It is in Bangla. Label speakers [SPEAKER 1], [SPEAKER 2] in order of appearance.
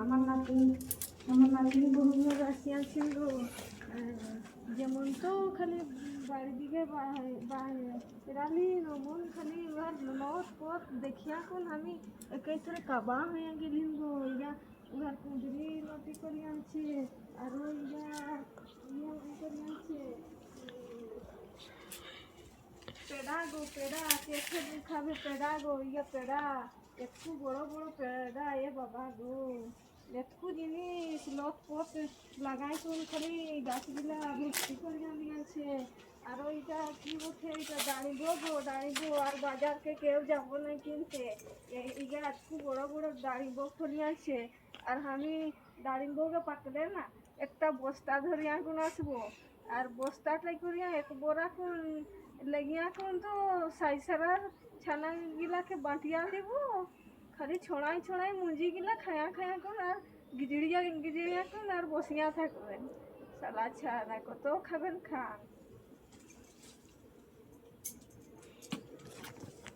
[SPEAKER 1] আমার নাতিন আমার নাতিন বহুগুলো আসিয়াছিল। যেমন তো খালি বাড়ির দিকে রালি নমন খালি এবার নত পথ দেখিয়া কোন আমি একেবারে কাবা হয়ে গেলিম গো। ইয়া উহার কুঁদরি নটি করে আনছে, আরো ইয়া ইয়া করে আনছে পেড়া গো পেড়া, কে খাবে পেড়া গো, ইয়া পেড়া একটু বড় বড় পেড়া এ বাবা গো। একটু জিনিস লত পথ লাগাই কোন খালি গাছগুলা ভর্তি করে আনি আছে। আর ওইটা কি বলছে, এটা দাঁড়িব গো দাঁড়িব, আর বাজারকে কেউ যাবো না কিনতে। এইটা একটু বড় বড় দাঁড়িব ফলি আছে। আর আমি দাঁড়িবকে পাকলে না একটা বস্তা ধরিয়া কোন আসবো, আর বস্তাটাই করিয়া এক বড়া কোন লেগিয়া কোন তো সাইসারার ছানা গিলাকে বাটিয়া দিব, খালি ছড়াই ছড়াই মুঞ্জি গিলা খায়া খায়া কোন আর গিজড়িয়া গিজড়িয়া কোন আর বসিয়া থাকবেন। সালা ছানা কত খাবেন খান।